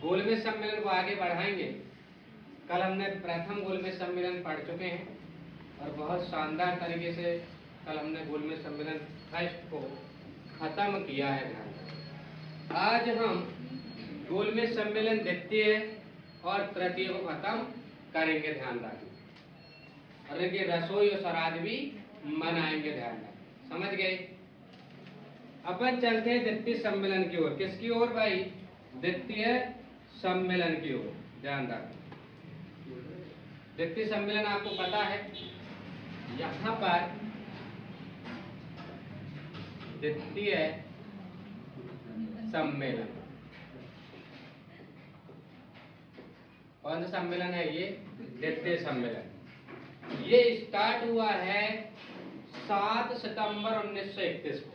गोलमेज सम्मेलन को आगे बढ़ाएंगे। कल हमने प्रथम गोलमेज सम्मेलन पढ़ चुके हैं और बहुत शानदार तरीके से कल हमने गोलमेज सम्मेलन फर्स्ट को खत्म किया है। ध्यान, आज हम गोलमेज सम्मेलन द्वितीय और तृतीय को खत्म करेंगे। ध्यान रखें और इनकी रसोई और श्राद्ध भी मनाएंगे। ध्यान रखें, समझ गए। अपन चलते हैं द्वितीय सम्मेलन की ओर। किसकी ओर भाई? द्वितीय सम्मेलन की ओर। ध्यान रखें, द्वितीय सम्मेलन आपको पता है, यहाँ पर द्वितीय सम्मेलन, कौन सा सम्मेलन है ये? द्वितीय सम्मेलन। ये स्टार्ट हुआ है 7 सितंबर 1931 को।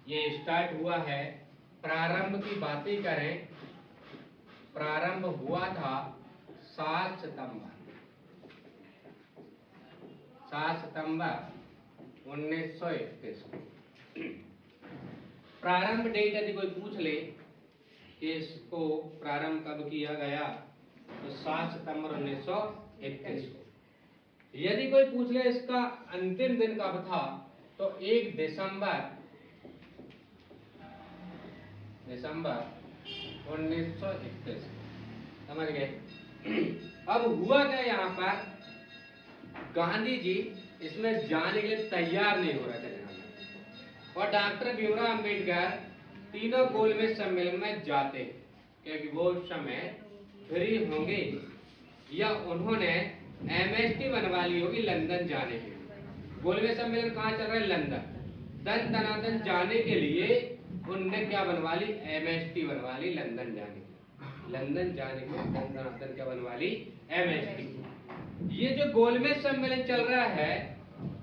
ये स्टार्ट हुआ है, प्रारंभ की बातें करें, प्रारंभ हुआ था 7 सितंबर 1931 को। प्रारंभ डेट यदि कोई पूछ ले कि इसको प्रारंभ कब किया गया, तो 7 सितंबर 1931 को। यदि कोई पूछ ले इसका अंतिम दिन कब था, तो 1 दिसंबर 1931। समझ गए। अब हुआ क्या यहाँ पर, गांधी जी इसमें जाने के लिए तैयार नहीं हो रहे थे और डॉक्टर भीमराव अंबेडकर तीनों गोलमेज सम्मेलन में जाते, क्योंकि वो उस समय फ्री होंगे या उन्होंने एमएसटी बनवा ली होगी लंदन जाने के लिए। गोलमेज सम्मेलन कहाँ चल रहा है? लंदन। दनादन जाने के लिए उनने क्या बनवा ली? एमएसटी बनवा ली लंदन जाने के। लंदन जाने के लिए दनादन क्या बनवा ली? एमएसटी। ये जो गोलमेज सम्मेलन चल रहा है,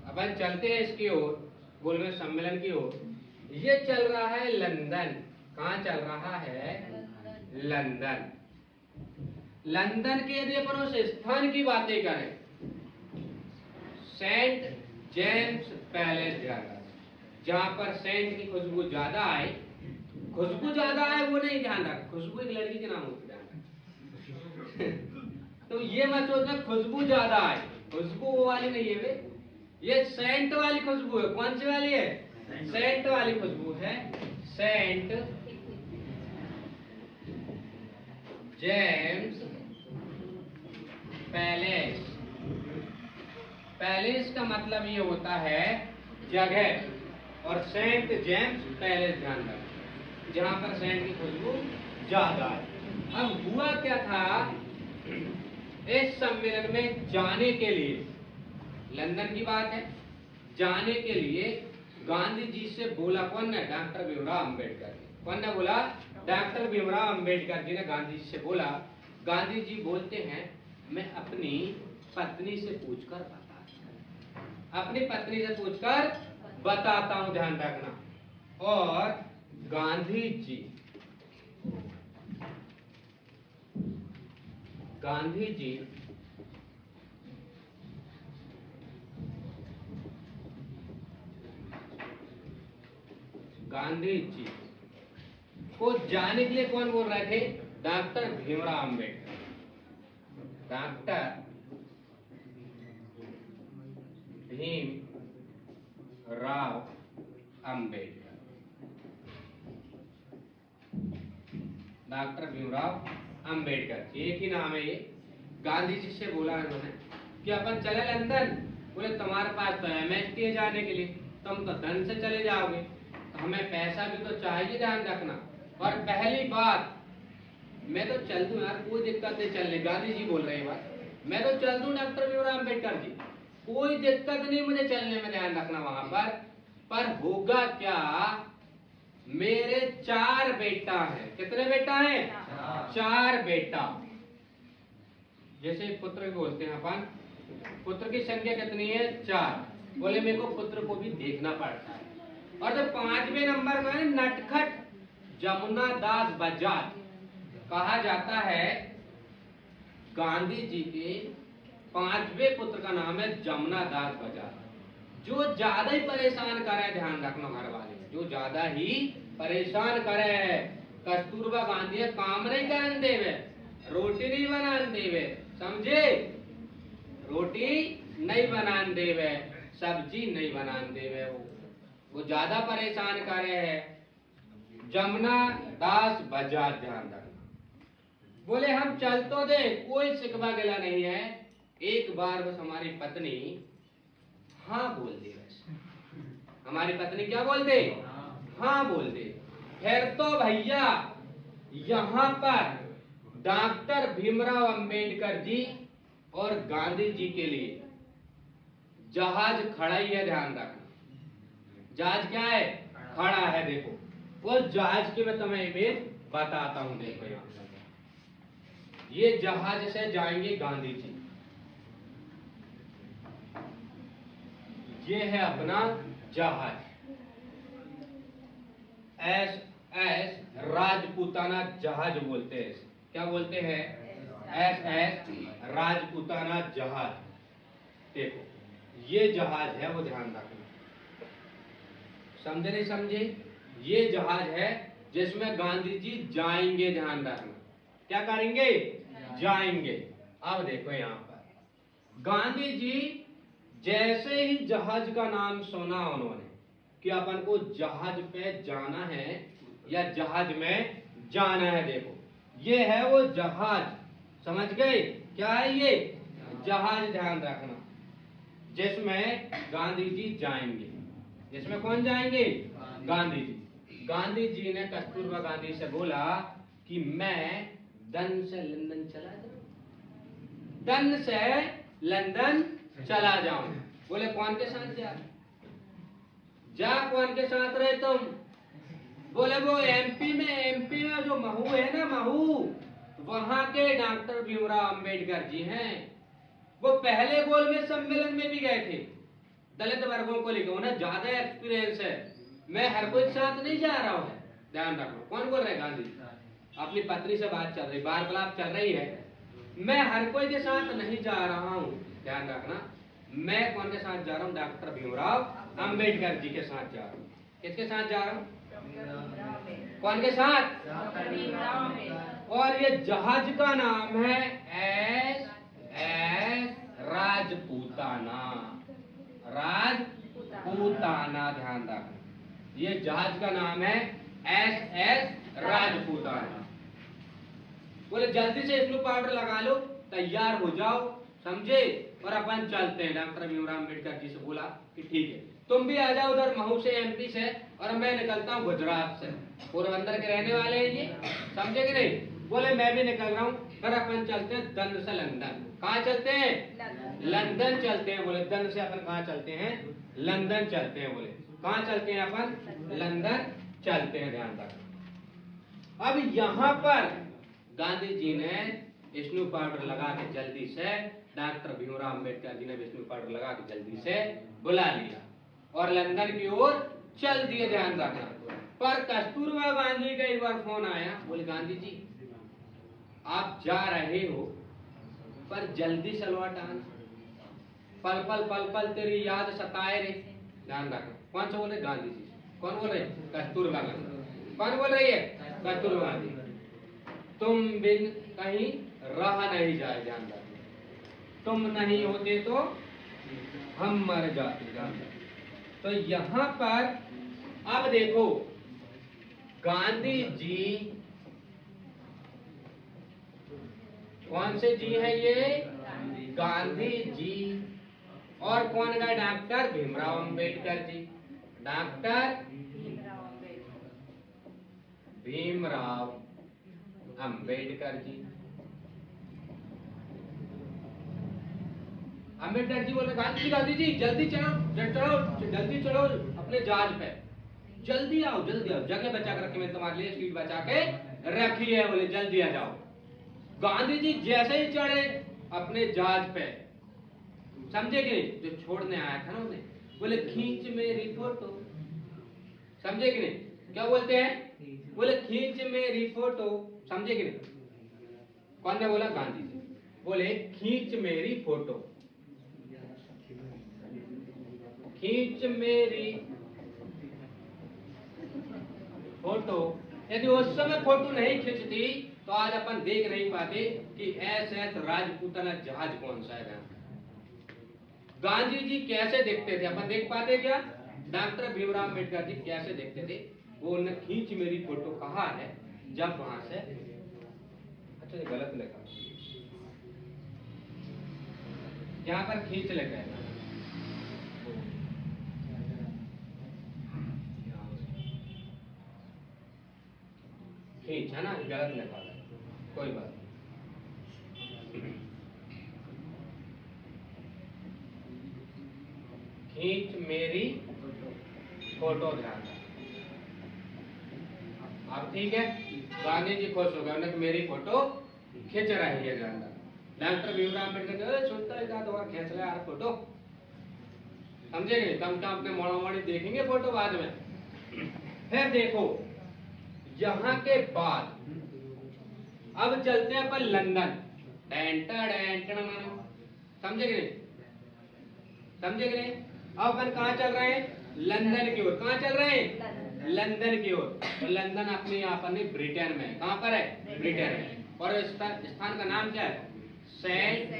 अपन चलते हैं इसकी ओर, गोलमेज सम्मेलन की ओर। ये चल रहा है लंदन। कहाँ चल रहा है? लंदन। लंदन के यदि अपन उस स्थान की बातें करें, सेंट जेम्स पैलेस, जहां पर सेंट की खुशबू ज्यादा आए, खुशबू ज्यादा आए वो नहीं, ध्यान रख, खुशबू एक लड़की के नाम होती है। तो ये मत सोचना खुशबू ज्यादा आए, खुशबू वो वाली नहीं है वे, ये सेंट वाली खुशबू है। कौन सी वाली है? सेंट वाली खुशबू है। Saint James palace. पैलेस का मतलब ये होता है जगह, और सेंट जेम्स पैलेस ध्यान रखें, जहां पर सेंट की खुशबू ज्यादा है। अब हुआ क्या था, इस सम्मेलन में जाने के लिए, लंदन की बात है, जाने के लिए गांधी जी से बोला कौन ने? डॉक्टर भीमराव अंबेडकर। कौन ने बोला? डॉक्टर भीमराव अंबेडकर जी ने गांधी जी से बोला। गांधी जी बोलते हैं, मैं अपनी पत्नी से पूछकर बताता हूं, अपनी पत्नी से पूछकर बताता हूं, ध्यान रखना। और गांधी जी को जाने के लिए कौन बोल रहे थे? Doctor Bhimrao Ambedkar. Doctor Bhimrao Ambedkar, doctor Bhimrao Ambedkar, एक ही नाम है ये। गांधी जी से बोला इन्होंने कि अपन चले लंदन। बोले तुम्हारे पास तो एमएसटी है जाने के लिए, तुम तो धन से चले जाओगे, तो हमें पैसा भी तो चाहिए, ध्यान रखना। और पहली बात, मैं तो चल दूं यार, कोई दिक्कत नहीं चलने। गांधी जी बोल रहे हैं बात, मैं तो चल दूं डॉक्टर भीमराव अंबेडकर जी, कोई दिक्कत नहीं मुझे चलने में, ध्यान रखना वहां पर होगा क्या, मेरे 4 बेटा हैं। कितने बेटा हैं? 4 बेटा। जैसे पुत्र बोलते हैं अपन, पुत्र की संख्या कितनी है? 4। बोले मेरे को पुत्र को भी देखना पड़ता है। और तो 5वें नंबर में नटखट जमुना दास बजाज, कहा जाता है गांधी जी के 5वें पुत्र का नाम है जमुना दास बजाज, जो ज्यादा ही परेशान करे, ध्यान रखना घर वाले, जो ज्यादा ही परेशान करे। कस्तूरबा गांधी काम नहीं करन देवे, रोटी नहीं बनान देवे, समझे? रोटी नहीं बनान देवे, सब्जी नहीं बनान देवे, वो ज्यादा परेशान करे है। जमुना दास बजाज, ध्यान रखना। बोले हम चल तो दे, कोई शिकवा गिला नहीं है, एक बार बस हमारी पत्नी हाँ बोल दे, बस हमारी पत्नी क्या बोल दे? हाँ बोल दे। फिर तो भैया यहाँ पर डॉक्टर भीमराव अंबेडकर जी और गांधी जी के लिए जहाज खड़ा ही है, ध्यान रखना। जहाज क्या है? खड़ा है। देखो वो जहाज की मैं तुम्हें इमेज बताता हूं। देखो यहाँ ये जहाज से जाएंगे गांधी जी, ये है अपना जहाज, SS राजपूताना जहाज बोलते हैं। क्या बोलते हैं? SS राजपूताना जहाज। देखो ये जहाज है, वो ध्यान रखना। समझे नहीं समझे? ये जहाज है जिसमें गांधी जी जाएंगे, ध्यान रखना। क्या करेंगे? जाएंगे। अब देखो यहाँ पर गांधी जी जैसे ही जहाज का नाम सुना उन्होंने कि अपन को जहाज पे जाना है या जहाज में जाना है, देखो ये है वो जहाज, समझ गए? क्या है ये? जहाज, ध्यान रखना, जिसमें गांधी जी जाएंगे। जिसमें कौन जाएंगे? गांधी जी। गांधी जी ने कस्तूरबा गांधी से बोला कि मैं दन से लंदन चला जाऊं, दन से लंदन चला जाऊं। बोले कौन के साथ जा? जा कौन के साथ रहे तुम? बोले वो एमपी में जो महू है ना, महू, वहां के डॉक्टर भीमराव अंबेडकर जी हैं। वो पहले गोलमेज सम्मेलन में भी गए थे, दलित वर्गों को लेकर। उन्हें ज्यादा एक्सपीरियंस है। मैं हर कोई के साथ नहीं जा रहा हूं, ध्यान रखना। कौन बोल रहे? गांधी। अपनी पत्नी से बात चल रही, वार्तालाप चल रही है। मैं हर कोई के साथ नहीं जा रहा हूं, ध्यान रखना। मैं कौन के साथ जा रहा हूं? डॉक्टर भीमराव अंबेडकर जी के साथ जा रहा हूं। किसके साथ जा रहा हूं? कौन के साथ? और ये जहाज का नाम है SS राजपूताना, राजपूताना, ध्यान रखना। ये जहाज का नाम है SS राजपूताना। बोले जल्दी से स्नो पाउडर लगा लो, तैयार हो जाओ, समझे? और अपन चलते हैं। डॉक्टर भीमराव अंबेडकर जी से बोला कि ठीक है, तुम भी आ जाओ उधर महू से, MP से, और मैं निकलता हूँ गुजरात से। पोरबंदर के रहने वाले हैं ये, समझे कि नहीं? बोले मैं भी निकल रहा हूँ। फिर अपन चलते हैं दन से लंदन। कहाँ चलते हैं? लंदन चलते हैं। बोले दन से अपन कहाँ चलते हैं? लंदन चलते हैं। बोले कहाँ चलते हैं अपन? लंदन चलते हैं, ध्यान रखना। अब यहाँ पर गांधी जी ने स्नो पाउडर लगा के जल्दी से, डॉक्टर भीमराव अंबेडकर जी ने स्नो पाउडर लगा के जल्दी से बुला लिया और लंदन की ओर चल दिए, ध्यान रखना। पर कस्तूरबा गांधी का एक बार फोन आया। बोले गांधी जी आप जा रहे हो, पर जल्दी से लौट आना, पल पल पल पल तेरी याद सताए रे, ध्यान रखना। कौन से बोल रहे? गांधी जी। कौन बोल रहे? कस्तूरबा गांधी। कौन बोल रही है? कस्तूरबा गांधी। तुम बिन कहीं रहा नहीं जाए, ध्यान रखना। तुम नहीं होते तो हम मर जाते, ध्यान रखना। तो यहाँ पर अब देखो गांधी जी, कौन से जी है ये? गांधी जी। और कौन का? डॉक्टर भीमराव अंबेडकर जी। डॉक्टर भीमराव अंबेडकर जी। अंबेडकर जी बोल रहे गांधी जी जल्दी चलो, जल्दी चलो अपने जहाज पे, जल्दी आओ, जल्दी आओ, जगह बचा कर रखी मैंने तुम्हारे लिए, सीट बचा के रखी है। बोले जल्दी आ जाओ। गांधी जी जैसे ही चढ़े अपने जहाज पे, समझे कि नहीं? जो छोड़ने आया था ना उन्हें, बोले खींच मेरी फोटो, समझे कि नहीं? क्या बोलते हैं? बोले खींच मेरी फोटो, समझे कि नहीं? कौन ने बोला? गांधी जी। बोले खींच मेरी फोटो, खींच मेरी फोटो, यदि उस समय फोटो नहीं खींचती तो आज अपन देख नहीं पाते कि SS राजपूताना जहाज कौन सा है। गांधी जी कैसे देखते थे अपन देख पाते क्या? डॉक्टर भीमराव अम्बेडकर जी कैसे देखते थे? वो उन्हें खींच मेरी फोटो कहा है जब वहां से, अच्छा ये गलत लिखा, यहाँ पर खींच लिखा है, खींच है ना, गलत लिखा है, कोई बात नहीं। खींच मेरी फोटो, ध्यान रखना। अब ठीक है, गांधी जी खुश हो गए, उन्हें मेरी फोटो खींच रही है। ध्यान रखना, डॉक्टर भीमराव अम्बेडकर सोचता है एक और खींच ले यार फोटो, समझेंगे कम कम अपने मोड़ा मोड़ी देखेंगे फोटो बाद में। फिर देखो यहाँ के बाद अब चलते हैं अपन लंदन। समझे कि नहीं? समझे कि नहीं? अब अपन कहाँ चल रहे हैं? लंदन की ओर। कहाँ चल रहे हैं? लंदन की ओर। तो लंदन अपने यहाँ पर नहीं, ब्रिटेन में। कहाँ पर है? ब्रिटेन में। और स्थान का नाम क्या है? Saint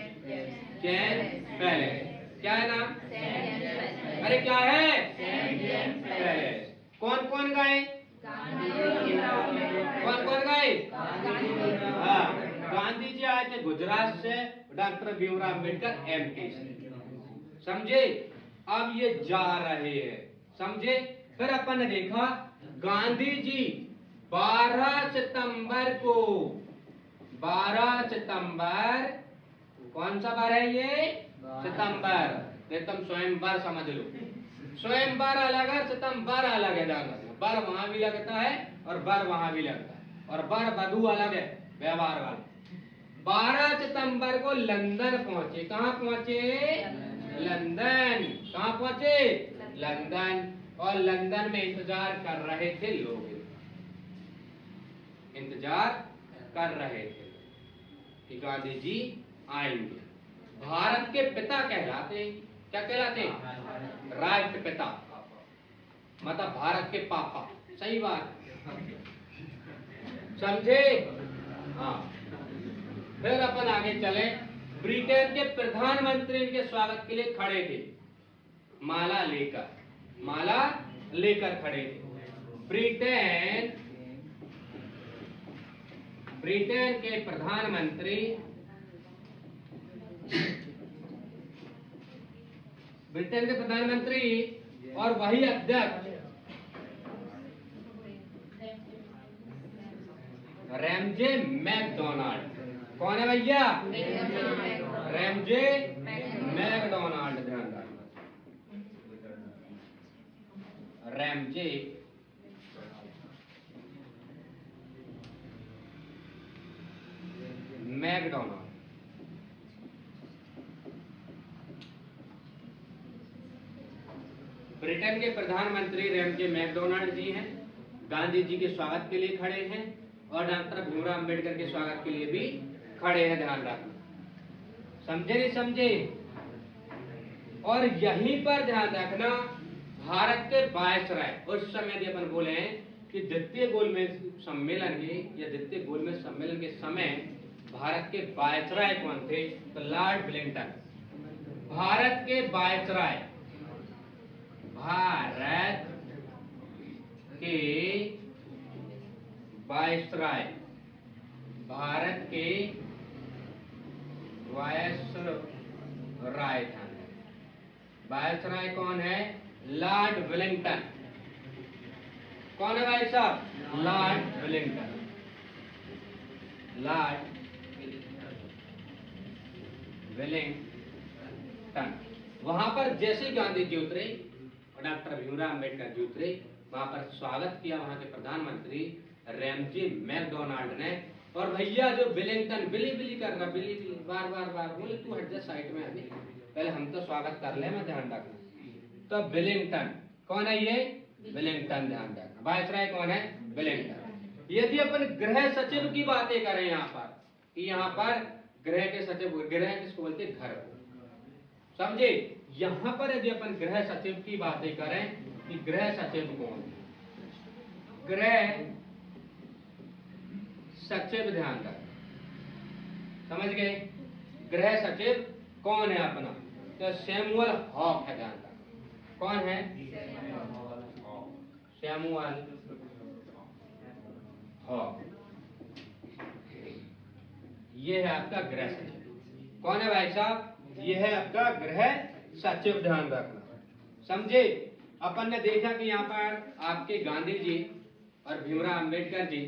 James Palace. क्या है नाम? अरे क्या है? Saint James Palace. कौन कौन गए? कौन कौन गए? हाँ, गांधी जी आए थे गुजरात से, डॉक्टर भीमराव अम्बेडकर MP से। समझे? अब ये जा रहे हैं, समझे? फिर अपन ने देखा गांधी जी 12 सितंबर को, 12 सितंबर, कौन सा बार है ये? सितंबर। तुम स्वयंवर समझ लो, स्वयंवर अलग है, सितंबर अलग है। बर वहां भी लगता है और बर वहां भी लगता है, और बर बधू अलग है, व्यवहार वाला। 12 सितंबर को लंदन पहुंचे। कहाँ पहुंचे? लंदन। कहाँ पहुंचे? लंदन। और लंदन में इंतजार कर रहे थे लोग, इंतजार कर रहे थे कि गांधी जी आएंगे। भारत के पिता कहलाते, क्या कहलाते? राष्ट्रपिता, मतलब भारत के पापा। सही बात, समझे? हाँ। फिर अपन आगे चले, ब्रिटेन के प्रधानमंत्री के स्वागत के लिए खड़े थे, माला लेकर, माला लेकर खड़े थे। ब्रिटेन के प्रधानमंत्री, ब्रिटेन के प्रधानमंत्री और वही अध्यक्ष रैमजे मैकडोनाल्ड। कौन है भैया? Ramsay McDonald. ध्यान रखना, रैमजे मैकडोनाल्ड। ब्रिटेन के प्रधानमंत्री रैमजे मैकडोनाल्ड जी हैं, गांधी जी के स्वागत के लिए खड़े हैं और डॉक्टर भीमराव अम्बेडकर के स्वागत के लिए भी खड़े हैं। ध्यान रखना, समझे नहीं समझे? और यहीं पर ध्यान रखना, भारत के वायसराय, उस समय यदि अपन बोले कि द्वितीय गोलमेज सम्मेलन के या द्वितीय गोलमेज सम्मेलन के समय भारत के वायसराय कौन थे? तो लॉर्ड वेलिंगटन। भारत के वायसराय, भारत के वायसराय, भारत के वायसराय था। वायसराय कौन है? Lord Wellington. कौन है भाई साहब? Lord Wellington. Lord Wellington. वहां पर जैसे गांधी जी उतरे और डॉक्टर भीमराव अम्बेडकर जी उतरे, वहां पर स्वागत किया वहां के प्रधानमंत्री रैमजे मैकडोनाल्ड ने। और भैया जो वेलिंगटन बिली बिली कर रहा, बिली बिली बार बार बार बोले, तू हट जा साइड में, अभी पहले हम तो स्वागत कर ले, मैं ध्यान रखना। तो वेलिंगटन कौन है? ये वेलिंगटन, ध्यान रखना। वायसराय कौन है? वेलिंगटन। यदि अपन गृह सचिव की बातें करें यहाँ पर, यहाँ पर गृह के सचिव, गृह किसको बोलते? घर को, समझे? यहाँ पर यदि अपन गृह सचिव की बातें करें कि गृह सचिव कौन? गृह सचिव ध्यान रखना। समझ गए? गृह सचिव कौन है अपना? तो सैमुअल हॉक है। ध्यान रखना कौन है? Samuel Hawk. ये है आपका गृह सचिव। कौन है भाई साहब? ये है आपका गृह सचिव। ध्यान रखना, समझे? अपन ने देखा कि यहाँ पर आपके गांधी जी और भीमराव अंबेडकर जी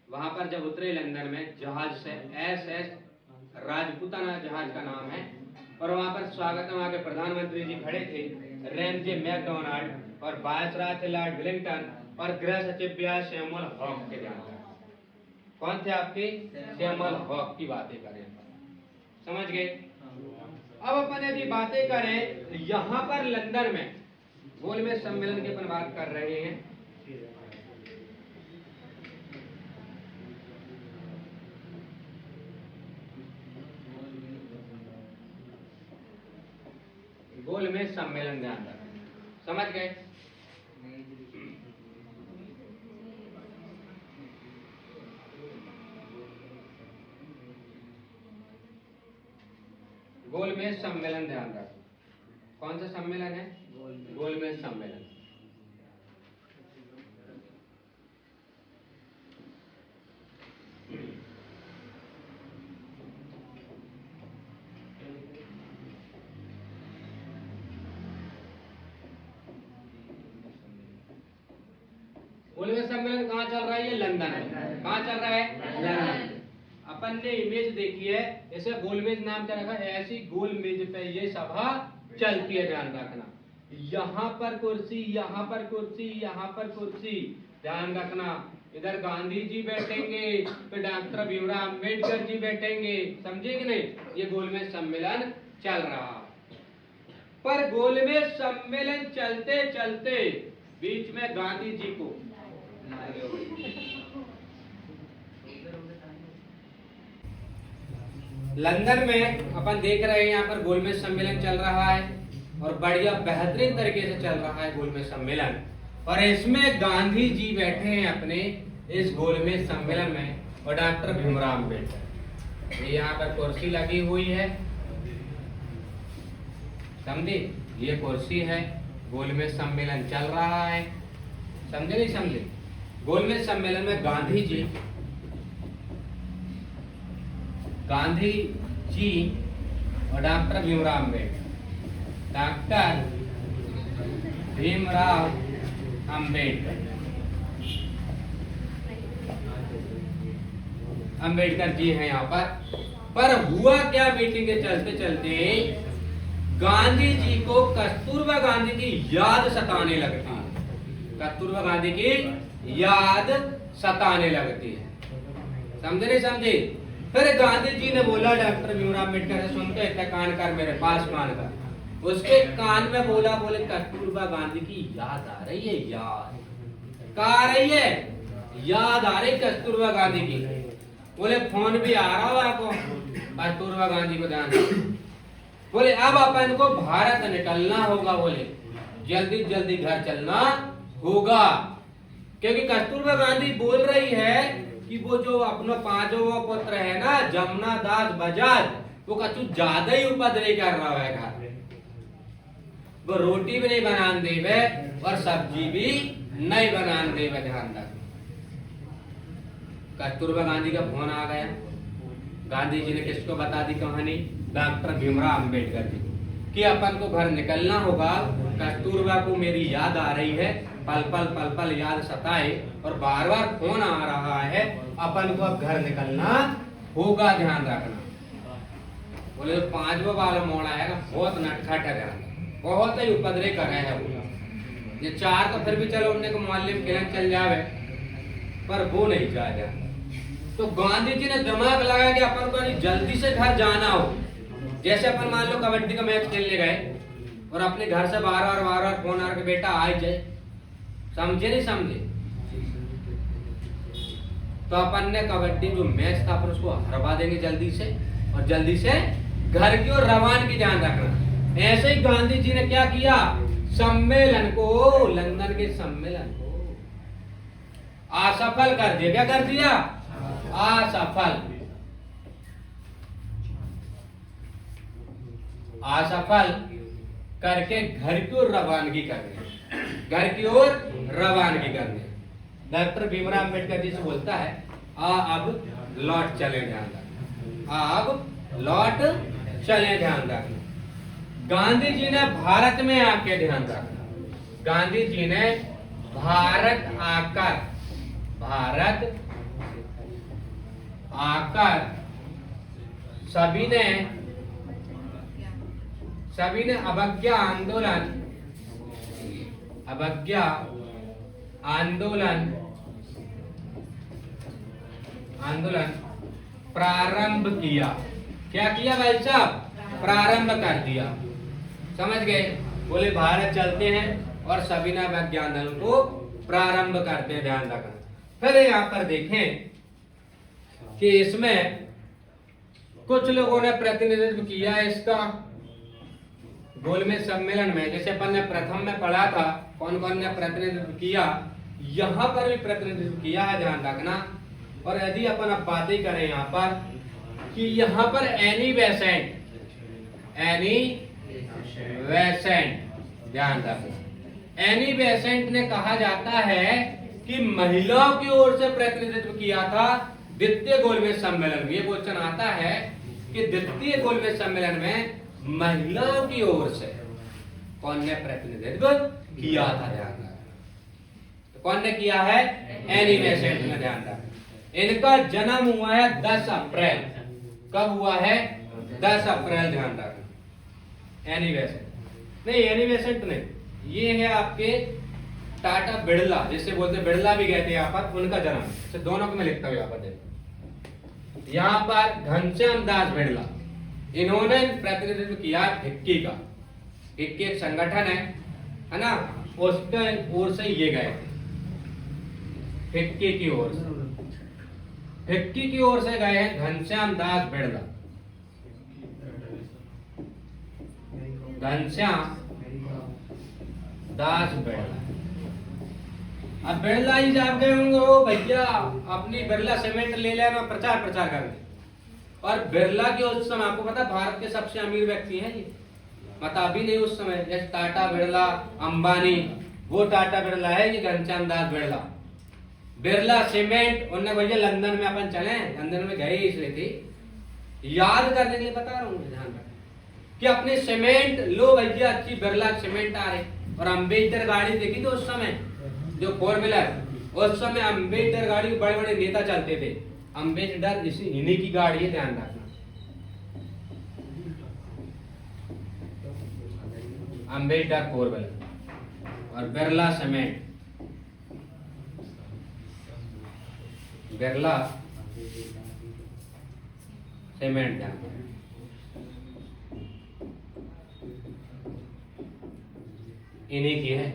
वहां पर जब उतरे लंदन में जहाज से, SS राजपूताना जहाज का नाम है, और वहां पर स्वागत में वहां के प्रधानमंत्री जी खड़े थे, रैमजे मैकडोनाल्ड, और वायसराय थे लॉर्ड वेलिंगटन, और गृह सचिव भी आए सैमुअल हॉक के। ध्यान रखना कौन थे आपके? सैमुअल हॉक की बातें करें, समझ गए? अब अपन यदि बातें करें यहाँ पर लंदन में गोलमेज सम्मेलन की अपन बात कर रहे हैं। गोलमेज सम्मेलन ध्यान रखें, समझ गए? गोलमेज सम्मेलन ध्यान रखें। कौन सा सम्मेलन है? गोलमेज सम्मेलन। गोलमेज सम्मेलन कहाँ चल रहा है? ये लंदन में। कहाँ चल रहा है? लंदन। अपन ने इमेज देखी है, इसे गोलमेज नाम क्या रखा? ऐसी गोलमेज पे ये सभा चलती है। ध्यान रखना, यहाँ पर कुर्सी, यहाँ पर कुर्सी, यहाँ पर कुर्सी। ध्यान रखना, इधर गांधी जी बैठेंगे, फिर डॉक्टर भीमराव अंबेडकर जी बैठेंगे। समझे कि नहीं? ये गोलमेज सम्मेलन चल रहा है। पर गोलमेज सम्मेलन चलते चलते बीच में गांधी जी को लंदन में अपन देख रहे हैं, यहाँ पर गोलमेज सम्मेलन चल रहा है और बढ़िया बेहतरीन तरीके से चल रहा है गोलमेज सम्मेलन। और इसमें गांधी जी बैठे हैं अपने इस गोलमेज सम्मेलन में, और डॉक्टर भीमराव अंबेडकर। यहाँ पर कुर्सी लगी हुई है, समझे? ये कुर्सी है, गोलमेज सम्मेलन चल रहा है। समझे नहीं समझे? गोलमेज सम्मेलन में गांधी जी और डॉक्टर भीमराव अंबेडकर, डॉक्टर भीमराव अंबेडकर जी हैं यहाँ पर हुआ क्या? मीटिंग के चलते चलते गांधी जी को कस्तूरबा गांधी की याद सताने लगती है। कस्तूरबा गांधी की याद सताने लगती है। समझे नहीं समझे? फिर गांधी जी ने बोला डॉक्टर भीमराव अंबेडकर से, सुन के इतना कान कर, मेरे पास कान कर। उसके कान में बोला, बोले कस्तूरबा गांधी की याद आ रही है। याद कहाँ आ रही है? याद आ रही कस्तूरबा गांधी की। बोले फोन भी आ रहा होगा आपको कस्तूरबा गांधी को ध्यान। बोले अब अपन को भारत निकलना होगा, बोले जल्दी जल्दी घर चलना होगा, क्योंकि कस्तूरबा गांधी बोल रही है कि वो जो अपना पांचों पुत्र है ना, जमुना दास बजाज, वो कछु ज्यादा ही उपद्रव कर रहा है घर। वो रोटी भी नहीं बनाने देवे और सब्जी भी नहीं बनाने देवे। ध्यान रख, कस्तूरबा गांधी का फोन आ गया। गांधी जी ने किसको बता दी कहानी? डॉक्टर भीमराव अंबेडकर जी कि अपन को घर निकलना होगा, कस्तूरबा को मेरी याद आ रही है, पल पल याद सताए और बार बार फोन आ रहा है, अपन को अब घर निकलना होगा। ध्यान रखना। बोले तो पांचवा वाला मोड़ आएगा, बहुत नटखट है, बहुत ही उपद्रव कर रहे हैं वो। ये चार तो फिर भी चलो उनने को मोहल्ले में खेलन चल जावे, पर वो नहीं जाएगा। तो गांधी जी ने दिमाग लगाया कि अपन को जल्दी से घर जाना हो। जैसे अपन मान लो कबड्डी का मैच खेलने गए और अपने घर से बार बार फोन आ के बेटा आ जाए, समझे नहीं समझे? तो अपन ने कबड्डी जो मैच था अपन उसको हरवा देंगे जल्दी से, और जल्दी से घर की ओर रवान की। ध्यान रखना। ऐसे ही गांधी जी ने क्या किया? सम्मेलन को, लंदन के सम्मेलन को असफल कर दिया। क्या कर दिया? असफल असफल करके घर की ओर रवानगी करने, घर की ओर रवानगी करने। डॉक्टर भीमराव अम्बेडकर जी से बोलता है अब लौट चले, ध्यान रखना, अब लौट चले, ध्यान रखना। गांधी जी ने भारत में आके, ध्यान रखना, गांधी जी ने भारत आकर सभी ने अवज्ञा आंदोलन प्रारंभ किया। क्या किया भाई साहब? प्रारंभ कर दिया। समझ गए? बोले भारत चलते हैं और सभी ने अवज्ञा आंदोलन को प्रारंभ करते हैं, ध्यान रखना। फिर यहाँ पर देखें कि इसमें कुछ लोगों ने प्रतिनिधित्व किया इसका गोलमेज सम्मेलन में। जैसे अपन ने प्रथम में पढ़ा था कौन कौन ने प्रतिनिधित्व किया, यहाँ पर भी प्रतिनिधित्व किया है, ध्यान रखना। और यदि अपन अब बातें करें यहाँ पर कि यहाँ पर एनी बेसेंट, ध्यान रखना, एनी बेसेंट ने कहा जाता है कि महिलाओं की ओर से प्रतिनिधित्व किया था द्वितीय गोलमेज सम्मेलन में। ये क्वेश्चन आता है कि द्वितीय गोलमेज सम्मेलन में महिलाओं की ओर से कौन ने प्रतिनिधित्व किया था, ध्यान रखना। तो कौन ने किया है? एनी बेसेंट ने, ध्यान रखना। इनका जन्म हुआ है 10 अप्रैल। कब हुआ है? 10 अप्रैल, ध्यान रखना। एनी बेसेंट नहीं, एनी बेसेंट नहीं, ये है आपके टाटा बिड़ला, जिससे बोलते बिड़ला भी गए थे यहाँ पर, उनका जन्म। तो दोनों को मैं लिखता हूँ यहाँ पर, देखो यहाँ पर घनश्याम दास बिड़ला, इन्होंने प्रतिनिधित्व किया फिक्की का। फिक्की एक संगठन है ना, उसके ओर से ये गए थे, फिक्की की ओर से, फिक्की की ओर से गए हैं घनश्याम दास बिड़ला। घनश्याम दास बिड़ला। अब बिड़ला ही आप गए होंगे, ओ भैया अपनी बिड़ला सीमेंट ले लेना, प्रचार करने। और बिड़ला के उस समय आपको पता भारत के सबसे अमीर व्यक्ति हैं ये, पता भी नहीं उस समय। जैसे टाटा बिड़ला, अंबानी, वो टाटा बिड़ला है, ये घनश्याम दास बिड़ला। बिड़ला सीमेंट, उन्होंने भैया लंदन में अपन चले, लंदन में गए इसलिए थी, याद करने के लिए बता रहा हूँ, ध्यान रखें कि अपने सीमेंट लो भैया, अच्छी बिड़ला सीमेंट आ रहे। और अम्बेडकर गाड़ी देखी थी उस समय, जो 4 व्हीलर, उस समय अम्बेडकर गाड़ी बड़े बड़े नेता चलते थे। अम्बेडकर इन्हीं की गाड़ी है, ध्यान रखना। अम्बेडकर 4 व्हीलर और बिड़ला सीमेंट, बिड़ला सीमेंट, ध्यान रखना। इन्हीं की है।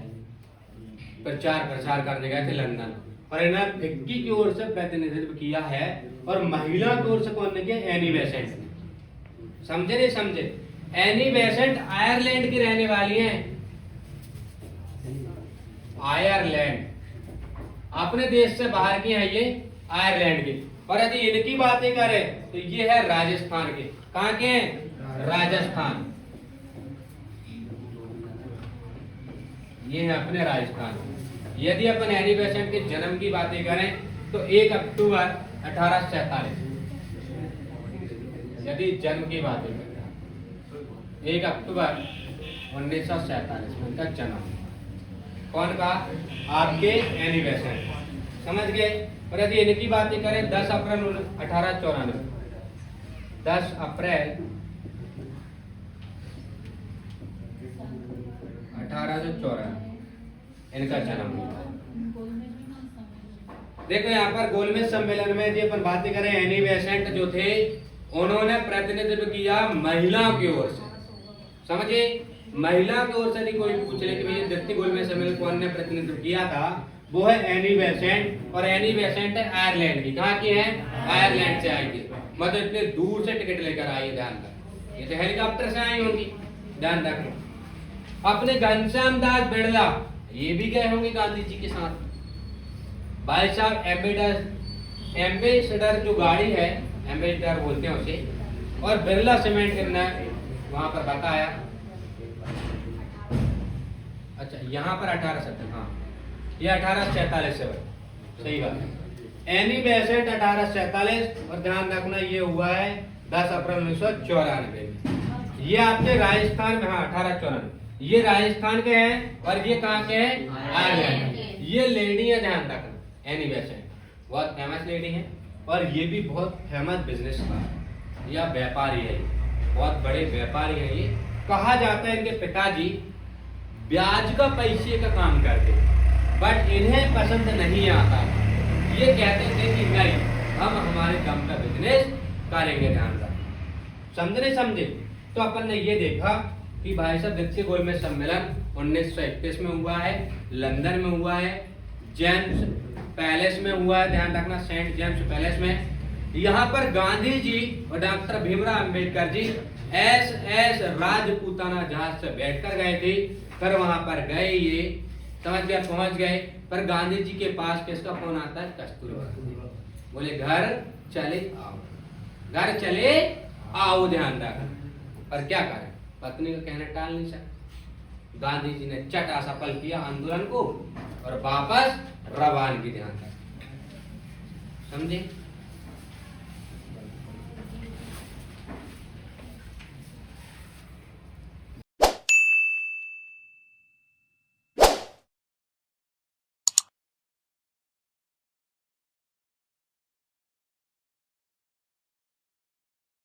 प्रचार करने गए थे लंदन, और इन्होंने फिक्की की ओर से प्रतिनिधित्व किया है। और महिला की ओर से कौन ने किया? एनी बेसेंट ने। समझे नहीं समझे? एनी बेसेंट आयरलैंड की रहने वाली हैं, आयरलैंड, अपने देश से बाहर की है ये, आयरलैंड की। और यदि इनकी बातें करें तो ये है राजस्थान के। कहाँ के हैं? राजस्थान, ये है अपने राजस्थान। यदि अपन एनी बेसेंट के जन्म की बातें करें तो 1 अक्टूबर 1847, यदि जन्म की बातें करें 1 अक्टूबर 1947 में उनका जन्म। कौन का? आपके एनी बेसेंट, समझ गए? और यदि इनकी बातें करें 10 अप्रैल 1894, 10 अप्रैल 1894 इनका जन्म हुआ। देखो यहाँ पर गोलमेज सम्मेलन में यदि अपन बातें करें, एनी बेसेंट जो थे उन्होंने प्रतिनिधित्व किया महिलाओं की ओर से। समझे? महिला की ओर से यदि कोई पूछ ले कि भैया द्वितीय गोलमेज सम्मेलन कौन ने प्रतिनिधित्व किया था, वो है एनी बेसेंट। और एनी बेसेंट है आयरलैंड की। कहाँ की है? आयरलैंड से आई थी, मतलब इतने दूर से टिकट लेकर आई है, ध्यान रखना। ये तो हेलीकॉप्टर से आई होंगी, ध्यान रखना। अपने घनश्याम दास बिड़ला ये भी गए होंगे गांधी जी के साथ। भाई साहब एम्बेसडर जो गाड़ी है, एम्बेसडर बोलते हैं उसे, और बिरला सीमेंट ने वहां पर बताया। अच्छा, यहाँ पर 1870, हाँ ये 1847 से बना, सही बात है। एनी बेसेंट 1847, और ध्यान रखना ये हुआ है 10 अप्रैल 1994 में। ये आपके राजस्थान में, हाँ 1894, ये राजस्थान के हैं और ये कहाँ के हैं, आयरलैंड। ये लेडी है, ध्यान रखना, एनी बेसेंट बहुत फेमस लेडी है, और ये भी बहुत फेमस बिजनेस या व्यापारी है, बहुत बड़े व्यापारी है ये। कहा जाता है इनके पिताजी ब्याज का पैसे का काम करते, बट इन्हें पसंद नहीं आता। ये कहते थे कि नहीं, हम हमारे दम का बिजनेस करेंगे। ध्यान रखें, समझे। तो अपन ने ये देखा कि भाई साहब वित्तीय गोलमेज सम्मेलन 1931 में हुआ है, लंदन में हुआ है, जेम्स पैलेस में हुआ है, ध्यान रखना सेंट जेम्स पैलेस में। यहाँ पर गांधी जी और doctor Bhimrao Ambedkar G S Rajputana जहाज से बैठकर गए थे। फिर वहां पर गए, ये समझ गया, पहुंच गए। पर गांधी जी के पास किसका फोन आता है, कस्तूरबा। बोले घर चले आओ, घर चले आओ, ध्यान रखना। पर क्या करें, पत्नी का कहना टाल नहीं सकते। गांधी जी ने चटा सफल किया आंदोलन को और वापस रवानगी, ध्यान रखना, समझे।